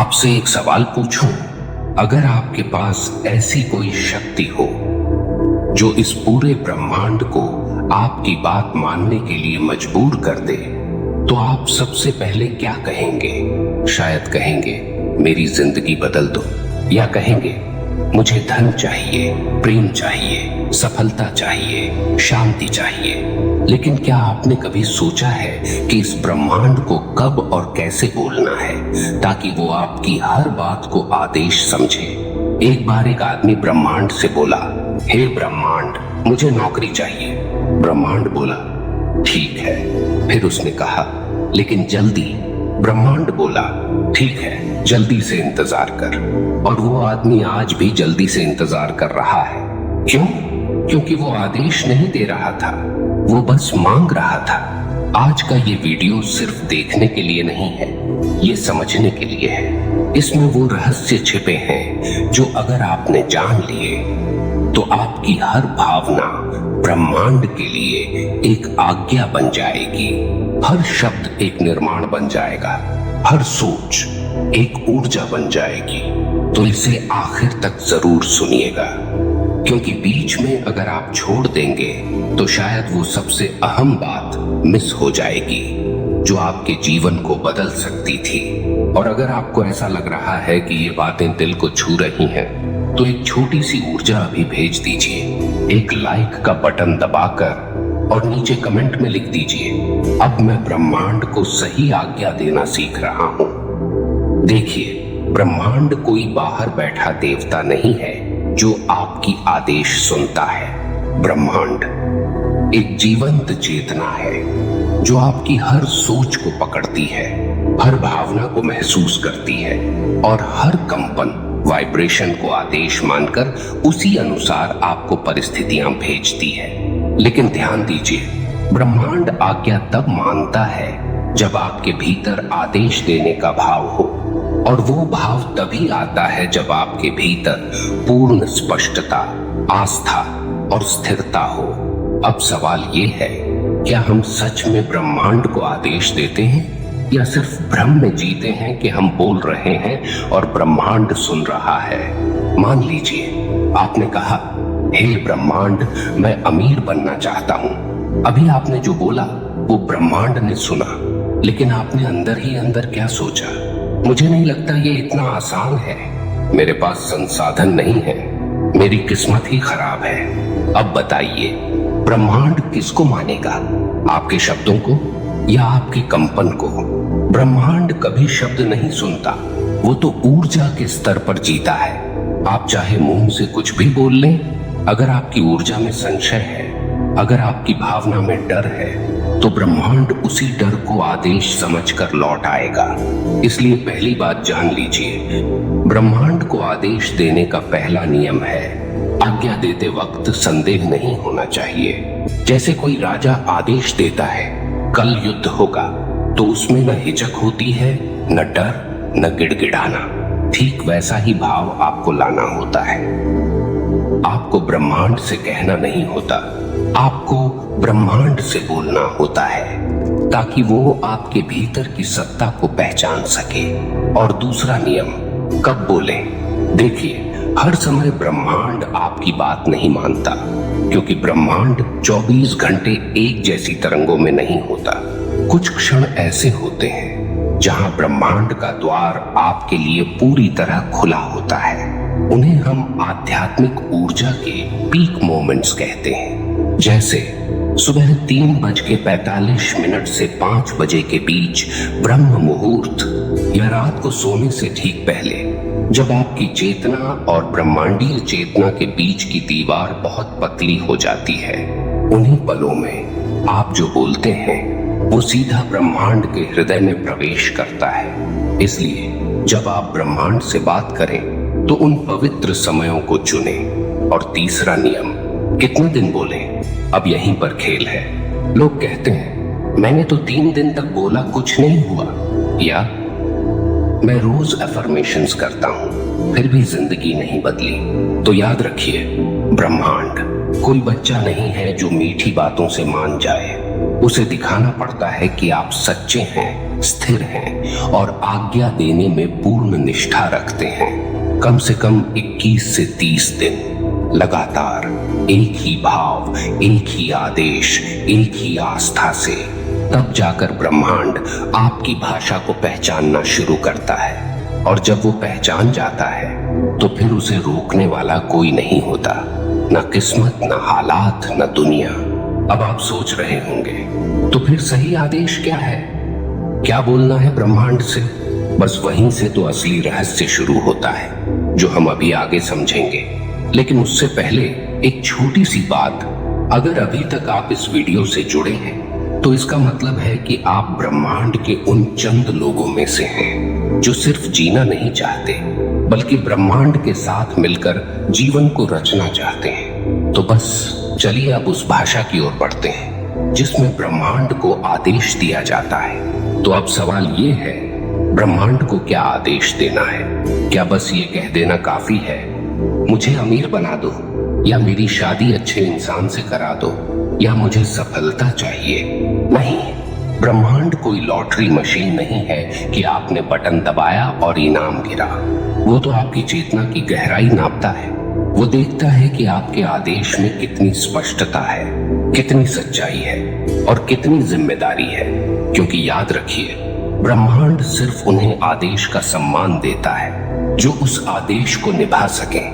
आपसे एक सवाल पूछूं? अगर आपके पास ऐसी कोई शक्ति हो जो इस पूरे ब्रह्मांड को आपकी बात मानने के लिए मजबूर कर दे, तो आप सबसे पहले क्या कहेंगे? शायद कहेंगे मेरी जिंदगी बदल दो, या कहेंगे मुझे धन चाहिए, प्रेम चाहिए, सफलता चाहिए, शांति चाहिए। लेकिन क्या आपने कभी सोचा है कि इस ब्रह्मांड को कब और कैसे बोलना है ताकि वो आपकी हर बात को आदेश समझे? एक बार एक आदमी ब्रह्मांड से बोला, हे ब्रह्मांड, मुझे नौकरी चाहिए। ब्रह्मांड बोला, ठीक है। फिर उसने कहा, लेकिन जल्दी। ब्रह्मांड बोला, ठीक है, जल्दी से इंतजार कर। और वो आदमी आज भी जल्दी से इंतजार कर रहा है। क्यों? क्योंकि वो आदेश नहीं दे रहा था, वो बस मांग रहा था। आज का ये वीडियो सिर्फ देखने के लिए नहीं है, ये समझने के लिए है। इसमें वो रहस्य छिपे हैं जो अगर आपने जान लिए तो आपकी हर भावना ब्रह्मांड के लिए एक आज्ञा बन जाएगी। हर शब्द एक निर्माण बन जाएगा, हर सोच एक ऊर्जा बन जाएगी। तो इसे आखिर तक जरूर सुनिएगा, क्योंकि बीच में अगर आप छोड़ देंगे तो शायद वो सबसे अहम बात मिस हो जाएगी जो आपके जीवन को बदल सकती थी। और अगर आपको ऐसा लग रहा है कि ये बातें दिल को छू रही हैं, तो एक छोटी सी ऊर्जा अभी भेज दीजिए। एक लाइक का बटन दबाकर और नीचे कमेंट में लिख दीजिए, अब मैं ब्रह्मांड को सही आज्ञा देना सीख रहा हूं। देखिए, ब्रह्मांड कोई बाहर बैठा देवता नहीं है जो आपकी आदेश सुनता है। ब्रह्मांड एक जीवंत चेतना है जो आपकी हर सोच को पकड़ती है, हर भावना को महसूस करती है और हर कंपन, वाइब्रेशन को आदेश मानकर उसी अनुसार आपको परिस्थितियां भेजती है। लेकिन ध्यान दीजिए, ब्रह्मांड आज्ञा तब मानता है जब आपके भीतर आदेश देने का भाव हो, और वो भाव तभी आता है जब आपके भीतर पूर्ण स्पष्टता, आस्था और स्थिरता हो। अब सवाल ये है, क्या हम सच में ब्रह्मांड को आदेश देते हैं या सिर्फ भ्रम में जीते हैं कि हम बोल रहे हैं और ब्रह्मांड सुन रहा है? मान लीजिए आपने कहा, हे ब्रह्मांड, मैं अमीर बनना चाहता हूं। अभी आपने जो बोला वो ब्रह्मांड ने सुना, लेकिन आपने अंदर ही अंदर क्या सोचा? मुझे नहीं लगता ये इतना आसान है, मेरे पास संसाधन नहीं है, मेरी किस्मत ही खराब है। अब बताइए, ब्रह्मांड किसको मानेगा? आपके शब्दों को या आपके कंपन को? ब्रह्मांड कभी शब्द नहीं सुनता, वो तो ऊर्जा के स्तर पर जीता है। आप चाहे मुंह से कुछ भी बोल लें, अगर आपकी ऊर्जा में संशय है, अगर आपकी भावना में डर है, तो ब्रह्मांड उसी डर को आदेश समझकर लौट आएगा। इसलिए पहली बात जान लीजिए, ब्रह्मांड को आदेश देने का पहला नियम है, आज्ञा देते वक्त संदेह नहीं होना चाहिए। जैसे कोई राजा आदेश देता है, कल युद्ध होगा, तो उसमें न हिचक होती है, न डर, न गिड़गिड़ाना। ठीक वैसा ही भाव आपको लाना होता है। आपको ब्रह्मांड से कहना नहीं होता, आपको ब्रह्मांड से बोलना होता है, ताकि वो आपके भीतर की सत्ता को पहचान सके। और दूसरा नियम, कब बोले? देखिए, हर समय ब्रह्मांड आपकी बात नहीं मानता, क्योंकि ब्रह्मांड 24 घंटे एक जैसी तरंगों में नहीं होता। कुछ क्षण ऐसे होते हैं जहां ब्रह्मांड का द्वार आपके लिए पूरी तरह खुला होता है। उन्हें हम आध्यात्मिक ऊर्जा के पीक मोमेंट्स कहते हैं। जैसे सुबह 3:45 से 5 बजे के बीच ब्रह्म मुहूर्त, या रात को सोने से ठीक पहले, जब आपकी चेतना और ब्रह्मांडीय चेतना के बीच की दीवार बहुत पतली हो जाती है। उन्हीं पलों में आप जो बोलते हैं वो सीधा ब्रह्मांड के हृदय में प्रवेश करता है। इसलिए जब आप ब्रह्मांड से बात करें तो उन पवित्र समयों को चुने। और तीसरा नियम, कितने दिन बोले? अब यहीं पर खेल है। लोग कहते हैं, मैंने तो 3 दिन तक बोला, कुछ नहीं हुआ, या मैं रोज अफर्मेशंस करता हूं फिर भी जिंदगी नहीं बदली। तो याद रखिए, ब्रह्मांड कोई बच्चा नहीं है जो मीठी बातों से मान जाए। उसे दिखाना पड़ता है कि आप सच्चे हैं, स्थिर हैं और आज्ञा देने में पूर्ण निष्ठा रखते हैं। कम से कम 21 से 30 दिन लगातार एक ही भाव, एक ही आदेश, एक ही आस्था से, तब जाकर ब्रह्मांड आपकी भाषा को पहचानना शुरू करता है। और जब वो पहचान जाता है तो फिर उसे रोकने वाला कोई नहीं होता, न किस्मत, न हालात, न दुनिया। अब आप सोच रहे होंगे तो फिर सही आदेश क्या है, क्या बोलना है ब्रह्मांड से? बस वहीं से तो असली रहस्य शुरू होता है, जो हम अभी आगे समझेंगे। लेकिन उससे पहले एक छोटी सी बात, अगर अभी तक आप इस वीडियो से जुड़े हैं तो इसका मतलब है कि आप ब्रह्मांड के उन चंद लोगों में से हैं जो सिर्फ जीना नहीं चाहते, बल्कि ब्रह्मांड के साथ मिलकर जीवन को रचना चाहते हैं। तो बस चलिए अब उस भाषा की ओर बढ़ते हैं जिसमें ब्रह्मांड को आदेश दिया जाता है। तो अब सवाल ये है, ब्रह्मांड को क्या आदेश देना है? क्या बस ये कह देना काफी है, मुझे अमीर बना दो, या मेरी शादी अच्छे इंसान से करा दो, या मुझे सफलता चाहिए? नहीं, ब्रह्मांड कोई लॉटरी मशीन नहीं है कि आपने बटन दबाया और इनाम गिरा। वो तो आपकी चेतना की गहराई नापता है। वो देखता है कि आपके आदेश में कितनी स्पष्टता है, कितनी सच्चाई है और कितनी जिम्मेदारी है। क्योंकि याद रखिए, ब्रह्मांड सिर्फ उन्हें आदेश का सम्मान देता है जो उस आदेश को निभा सके।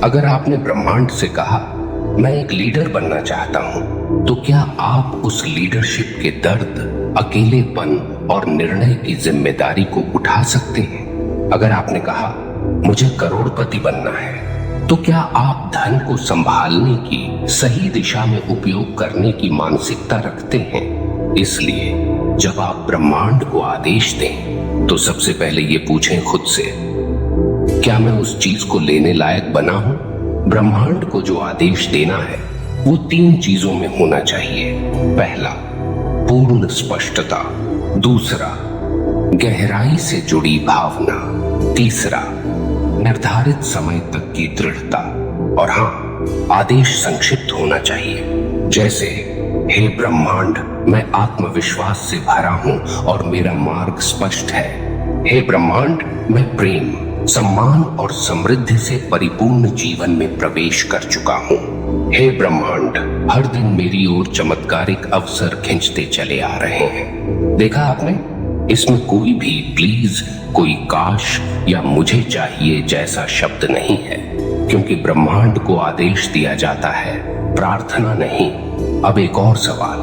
अगर आपने ब्रह्मांड से कहा, मैं एक लीडर बनना चाहता हूं, तो क्या आप उस लीडरशिप के दर्द, अकेलेपन और निर्णय की जिम्मेदारी को उठा सकते हैं? अगर आपने कहा, मुझे करोड़पति बनना है, तो क्या आप धन को संभालने की, सही दिशा में उपयोग करने की मानसिकता रखते हैं? इसलिए जब आप ब्रह्मांड को आदेश दें तो सबसे पहले ये पूछें खुद से, क्या मैं उस चीज को लेने लायक बना हूं? ब्रह्मांड को जो आदेश देना है वो 3 चीजों में होना चाहिए। पहला, पूर्ण स्पष्टता। दूसरा, गहराई से जुड़ी भावना। तीसरा, निर्धारित समय तक की दृढ़ता। और हाँ, आदेश संक्षिप्त होना चाहिए, जैसे, हे ब्रह्मांड, मैं आत्मविश्वास से भरा हूं और मेरा मार्ग स्पष्ट है। हे ब्रह्मांड, मैं प्रेम, सम्मान और समृद्धि से परिपूर्ण जीवन में प्रवेश कर चुका हूँ। हे ब्रह्मांड, हर दिन मेरी ओर चमत्कारिक अवसर खींचते चले आ रहे हैं। देखा आपने, इसमें कोई भी प्लीज, कोई काश या मुझे चाहिए जैसा शब्द नहीं है, क्योंकि ब्रह्मांड को आदेश दिया जाता है, प्रार्थना नहीं। अब एक और सवाल,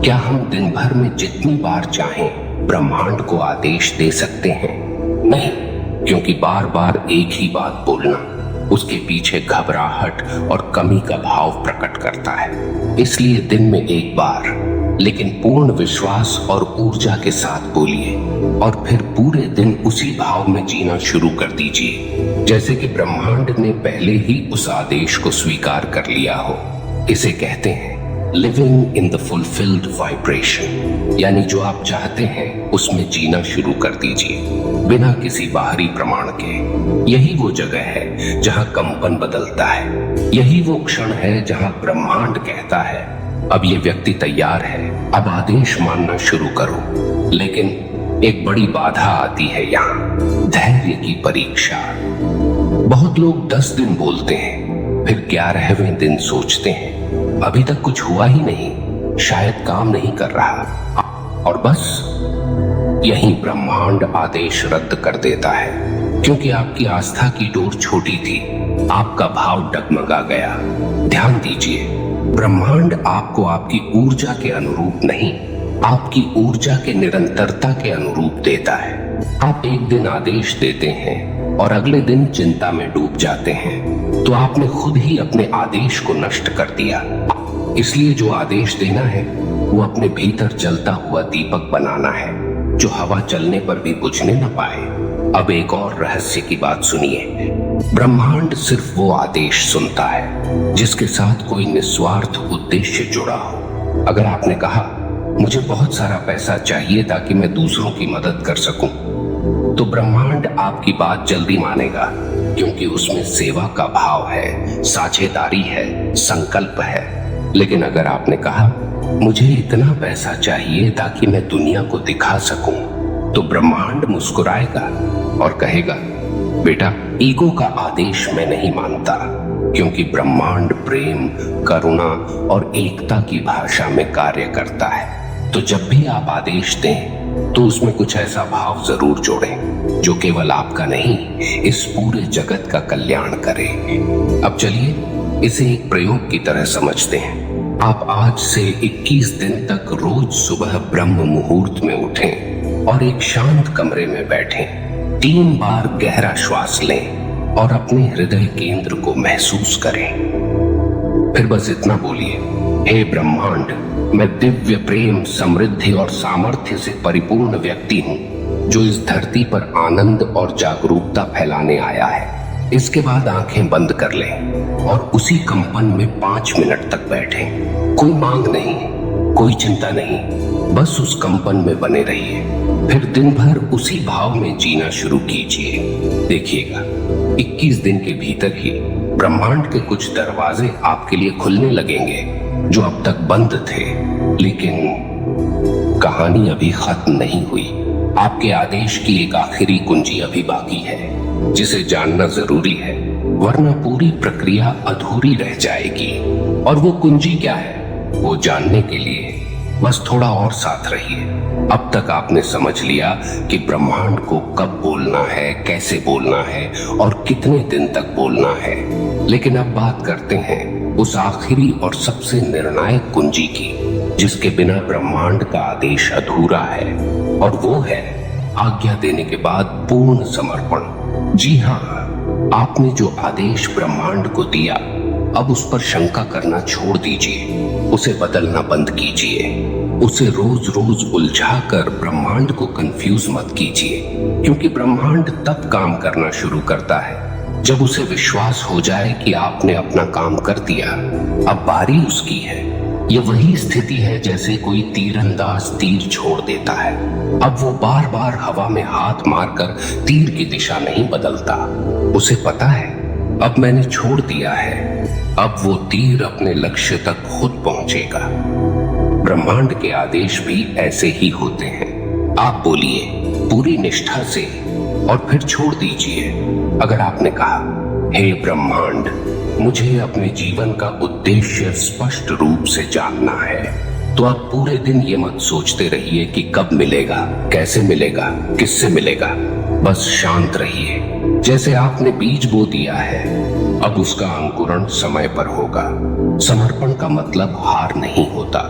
क्या हम दिन भर में जितनी बार चाहें ब्रह्मांड को आदेश दे सकते हैं? नहीं, क्योंकि बार बार एक ही बात बोलना उसके पीछे घबराहट और कमी का भाव प्रकट करता है। इसलिए दिन में एक बार, लेकिन पूर्ण विश्वास और ऊर्जा के साथ बोलिए, और फिर पूरे दिन उसी भाव में जीना शुरू कर दीजिए, जैसे कि ब्रह्मांड ने पहले ही उस आदेश को स्वीकार कर लिया हो। इसे कहते हैं living in the fulfilled vibration, यानी जो आप चाहते हैं उसमें जीना शुरू कर दीजिए बिना किसी बाहरी प्रमाण के। यही वो जगह है जहां कंपन बदलता है, यही वो क्षण है जहां ब्रह्मांड कहता है, अब ये व्यक्ति तैयार है, अब आदेश मानना शुरू करो। लेकिन एक बड़ी बाधा आती है यहाँ, धैर्य की परीक्षा। बहुत लोग 10 दिन बोलते हैं, फिर 11वें दिन सोचते हैं, अभी तक कुछ हुआ ही नहीं, शायद काम नहीं कर रहा, और बस यही ब्रह्मांड आदेश रद्द कर देता है। क्योंकि आपकी आस्था की डोर छोटी थी, आपका भाव डगमगा गया। ध्यान दीजिए, ब्रह्मांड आपको आपकी ऊर्जा के अनुरूप नहीं, आपकी ऊर्जा के निरंतरता के अनुरूप देता है। आप एक दिन आदेश देते हैं और अगले दिन चिंता में डूब जाते हैं, तो आपने खुद ही अपने आदेश को नष्ट कर दिया। इसलिए जो आदेश देना है वो अपने भीतर जलता हुआ दीपक बनाना है, जो हवा चलने पर भी बुझने न पाए। अब एक और रहस्य की बात सुनिए, ब्रह्मांड सिर्फ वो आदेश सुनता है जिसके साथ कोई निस्वार्थ उद्देश्य जुड़ा हो। अगर आपने कहा, मुझे बहुत सारा पैसा चाहिए ताकि मैं दूसरों की मदद कर सकूं, तो ब्रह्मांड आपकी बात जल्दी मानेगा, क्योंकि उसमें सेवा का भाव है, साझेदारी है, संकल्प है। लेकिन अगर आपने कहा, मुझे इतना पैसा चाहिए ताकि मैं दुनिया को दिखा सकूं। तो ब्रह्मांड मुस्कुराएगा और कहेगा, बेटा, ईगो का आदेश मैं नहीं मानता, क्योंकि ब्रह्मांड प्रेम, करुणा और एकता की भाषा में कार्य करता है। तो जब भी आप आदेश दें तो उसमें कुछ ऐसा भाव जरूर जोड़ें जो केवल आपका नहीं, इस पूरे जगत का कल्याण करे। अब चलिए इसे एक प्रयोग की तरह समझते हैं। आप आज से 21 दिन तक रोज सुबह ब्रह्म मुहूर्त में उठें और एक शांत कमरे में बैठें। 3 बार गहरा श्वास लें और अपने हृदय केंद्र को महसूस करें। फिर बस इतना बोलिए, हे ब्रह्मांड, मैं दिव्य प्रेम, समृद्धि और सामर्थ्य से परिपूर्ण व्यक्ति हूँ जो इस धरती पर आनंद और जागरूकता फैलाने आया है। इसके बाद आंखें बंद कर लें और उसी कंपन में 5 मिनट तक बैठें। कोई मांग नहीं, कोई चिंता नहीं, बस उस कंपन में बने रहिए। फिर दिन भर उसी भाव में जीना शुरू कीजिए। देखिएगा, 21 दिन के भीतर ही ब्रह्मांड के कुछ दरवाजे आपके लिए खुलने लगेंगे जो अब तक बंद थे। लेकिन कहानी अभी खत्म नहीं हुई। आपके आदेश की एक आखिरी कुंजी अभी बाकी है जिसे जानना जरूरी है, वरना पूरी प्रक्रिया अधूरी रह जाएगी। और वो कुंजी क्या है, वो जानने के लिए बस थोड़ा और साथ रहिए। अब तक आपने समझ लिया कि ब्रह्मांड को कब बोलना है, कैसे बोलना है और कितने दिन तक बोलना है। लेकिन अब बात करते हैं उस आखिरी और सबसे निर्णायक कुंजी की, जिसके बिना ब्रह्मांड का आदेश अधूरा है, और वो है आज्ञा देने के बाद पूर्ण समर्पण। जी हाँ, आपने जो आदेश ब्रह्मांड को दिया, अब उस पर शंका करना छोड़ दीजिए, उसे बदलना बंद कीजिए। उसे रोज रोज उलझा कर ब्रह्मांड को कंफ्यूज मत कीजिए, क्योंकि ब्रह्मांड तब काम करना शुरू करता है जब उसे विश्वास हो जाए कि आपने अपना काम कर दिया, अब बारी उसकी है। ये वही स्थिति है जैसे कोई तीरंदाज तीर छोड़ देता है। अब वो बार बार हवा में हाथ मारकर तीर की दिशा नहीं बदलता। उसे पता है, अब मैंने छोड़ दिया है, अब वो तीर अपने लक्ष्य तक खुद पहुंचेगा। ब्रह्मांड के आदेश भी ऐसे ही होते हैं। आप बोलिए पूरी निष्ठा से और फिर छोड़ दीजिए। अगर आपने कहा, हे ब्रह्मांड, मुझे अपने जीवन का उद्देश्य स्पष्ट रूप से जानना है, तो आप पूरे दिन ये मत सोचते रहिए कि कब मिलेगा, कैसे मिलेगा, किससे मिलेगा। बस शांत रहिए। जैसे आपने बीज बो दिया है, अब उसका अंकुरण समय पर होगा। समर्पण का मतलब हार नहीं होता,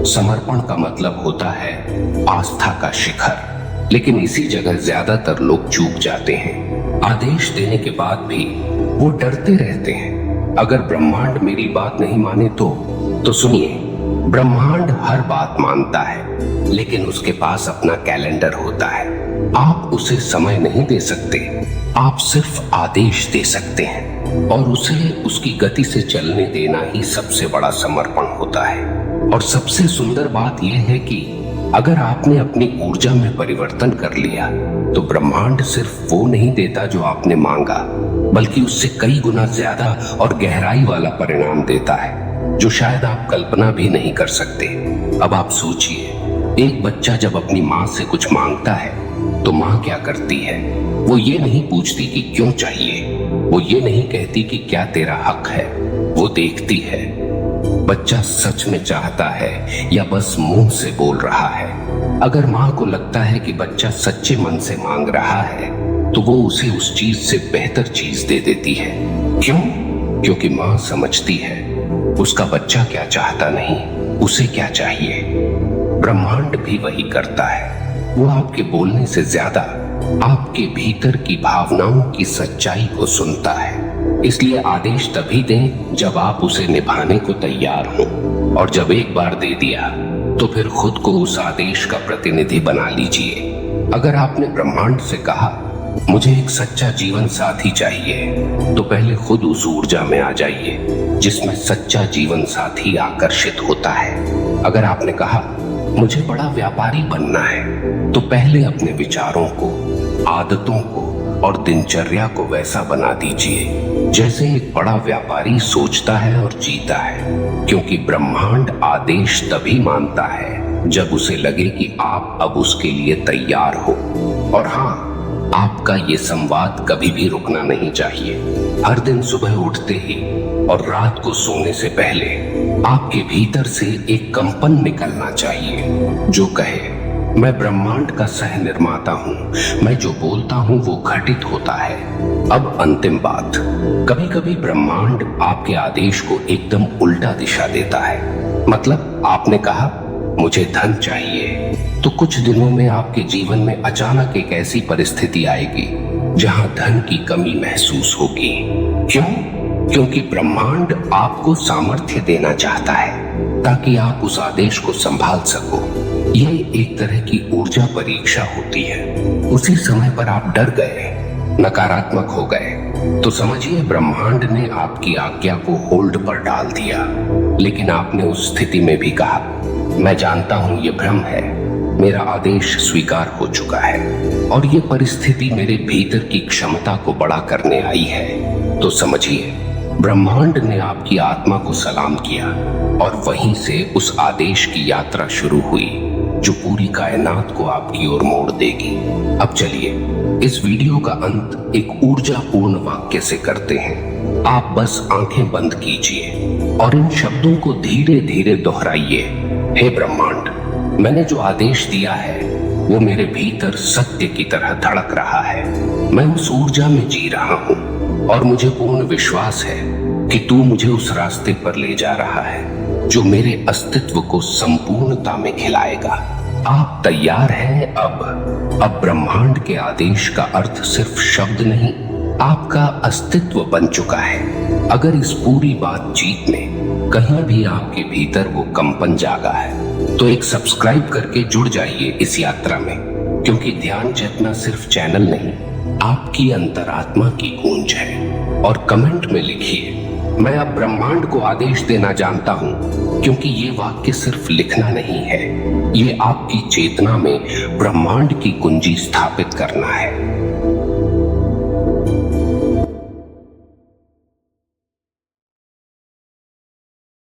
समर्पण का मतलब होता है आस्था का शिखर। लेकिन इसी जगह ज्यादातर लोग चूक जाते हैं। आदेश देने के बाद भी वो डरते रहते हैं, अगर ब्रह्मांड मेरी बात नहीं माने तो सुनिए, ब्रह्मांड हर बात मानता है, लेकिन उसके पास अपना कैलेंडर होता है। आप उसे समय नहीं दे सकते, आप सिर्फ आदेश दे सकते हैं, और उसे उसकी गति से चलने देना ही सबसे बड़ा समर्पण होता है। और सबसे सुंदर बात यह है कि अगर आपने अपनी ऊर्जा में परिवर्तन कर लिया, तो ब्रह्मांड सिर्फ वो नहीं देता जो आपने मांगा, बल्कि उससे कई गुना ज्यादा और गहराई वाला परिणाम देता है, जो शायद आप कल्पना भी नहीं कर सकते। अब आप सोचिए, एक बच्चा जब अपनी माँ से कुछ मांगता है तो माँ क्या करती है? वो ये नहीं पूछती कि क्यों चाहिए, वो ये नहीं कहती कि क्या तेरा हक है, वो देखती है बच्चा सच में चाहता है या बस मुंह से बोल रहा है। अगर माँ को लगता है कि बच्चा सच्चे मन से मांग रहा है, तो वो उसे उस चीज से बेहतर चीज दे देती है। क्यों? क्योंकि माँ समझती है उसका बच्चा क्या चाहता नहीं, उसे क्या चाहिए। ब्रह्मांड भी वही करता है। वो आपके बोलने से ज्यादा आपके भीतर की भावनाओं की सच्चाई को सुनता है। इसलिए आदेश तभी दें जब आप उसे निभाने को तैयार हो, और जब एक बार दे दिया तो फिर खुद को उस आदेश का प्रतिनिधि बना लीजिए। अगर आपने ब्रह्मांड से कहा, मुझे एक सच्चा जीवन साथी चाहिए, तो पहले खुद उस ऊर्जा में आ जाइए जिसमें सच्चा जीवन साथी आकर्षित होता है। अगर आपने कहा, मुझे बड़ा व्यापारी बनना है, तो पहले अपने विचारों को, आदतों को और दिनचर्या को वैसा बना दीजिए जैसे एक बड़ा व्यापारी सोचता है और जीता है, क्योंकि ब्रह्मांड आदेश तभी मानता है जब उसे लगे कि आप अब उसके लिए तैयार हो। और हाँ, आपका ये संवाद कभी भी रुकना नहीं चाहिए। हर दिन सुबह उठते ही और रात को सोने से पहले आपके भीतर से एक कंपन निकलना चाहिए जो कहे, मैं ब्रह्मांड का सह निर्माता हूँ, मैं जो बोलता हूँ वो घटित होता है। अब अंतिम बात, कभी कभी ब्रह्मांड आपके आदेश को एकदम उल्टा दिशा देता है। मतलब आपने कहा मुझे धन चाहिए, तो कुछ दिनों में आपके जीवन में अचानक एक ऐसी परिस्थिति आएगी जहां धन की कमी महसूस होगी। क्यों? क्योंकि ब्रह्मांड आपको सामर्थ्य देना चाहता है ताकि आप उस आदेश को संभाल सको। यह एक तरह की ऊर्जा परीक्षा होती है। उसी समय पर आप डर गए, नकारात्मक हो गए, तो समझिए ब्रह्मांड ने आपकी आज्ञा को होल्ड पर डाल दिया। लेकिन आपने उस स्थिति में भी कहा, मैं जानता हूं ये भ्रम है, मेरा आदेश स्वीकार हो चुका है और ये परिस्थिति मेरे भीतर की क्षमता को बड़ा करने आई है। तो समझिए ब्रह्मांड ने आपकी आत्मा को सलाम किया और वहीं से उस आदेश की यात्रा शुरू हुई जो पूरी कायनात को आपकी ओर मोड़ देगी। अब चलिए इस वीडियो का अंत एक ऊर्जापूर्ण वाक्य से करते हैं। आप बस आंखें बंद कीजिए और इन शब्दों को धीरे धीरे दोहराइए। हे ब्रह्मांड, मैंने जो आदेश दिया है वो मेरे भीतर सत्य की तरह धड़क रहा है। मैं उस ऊर्जा में जी रहा हूँ और मुझे पूर्ण विश्वास है कि तू मुझे उस रास्ते पर ले जा रहा है जो मेरे अस्तित्व को संपूर्णता में खिलाएगा। आप तैयार हैं? अब ब्रह्मांड के आदेश का अर्थ सिर्फ शब्द नहीं, आपका अस्तित्व बन चुका है। अगर इस पूरी बातचीत में कहीं भी आपके भीतर वो कंपन जागा है तो एक सब्सक्राइब करके जुड़ जाइए इस यात्रा में, क्योंकि ध्यान चेतना सिर्फ चैनल नहीं, आपकी अंतरात्मा की गूंज है। और कमेंट में लिखिए, मैं अब ब्रह्मांड को आदेश देना जानता हूँ, क्योंकि ये वाक्य सिर्फ लिखना नहीं है, ये आपकी चेतना में ब्रह्मांड की कुंजी स्थापित करना है।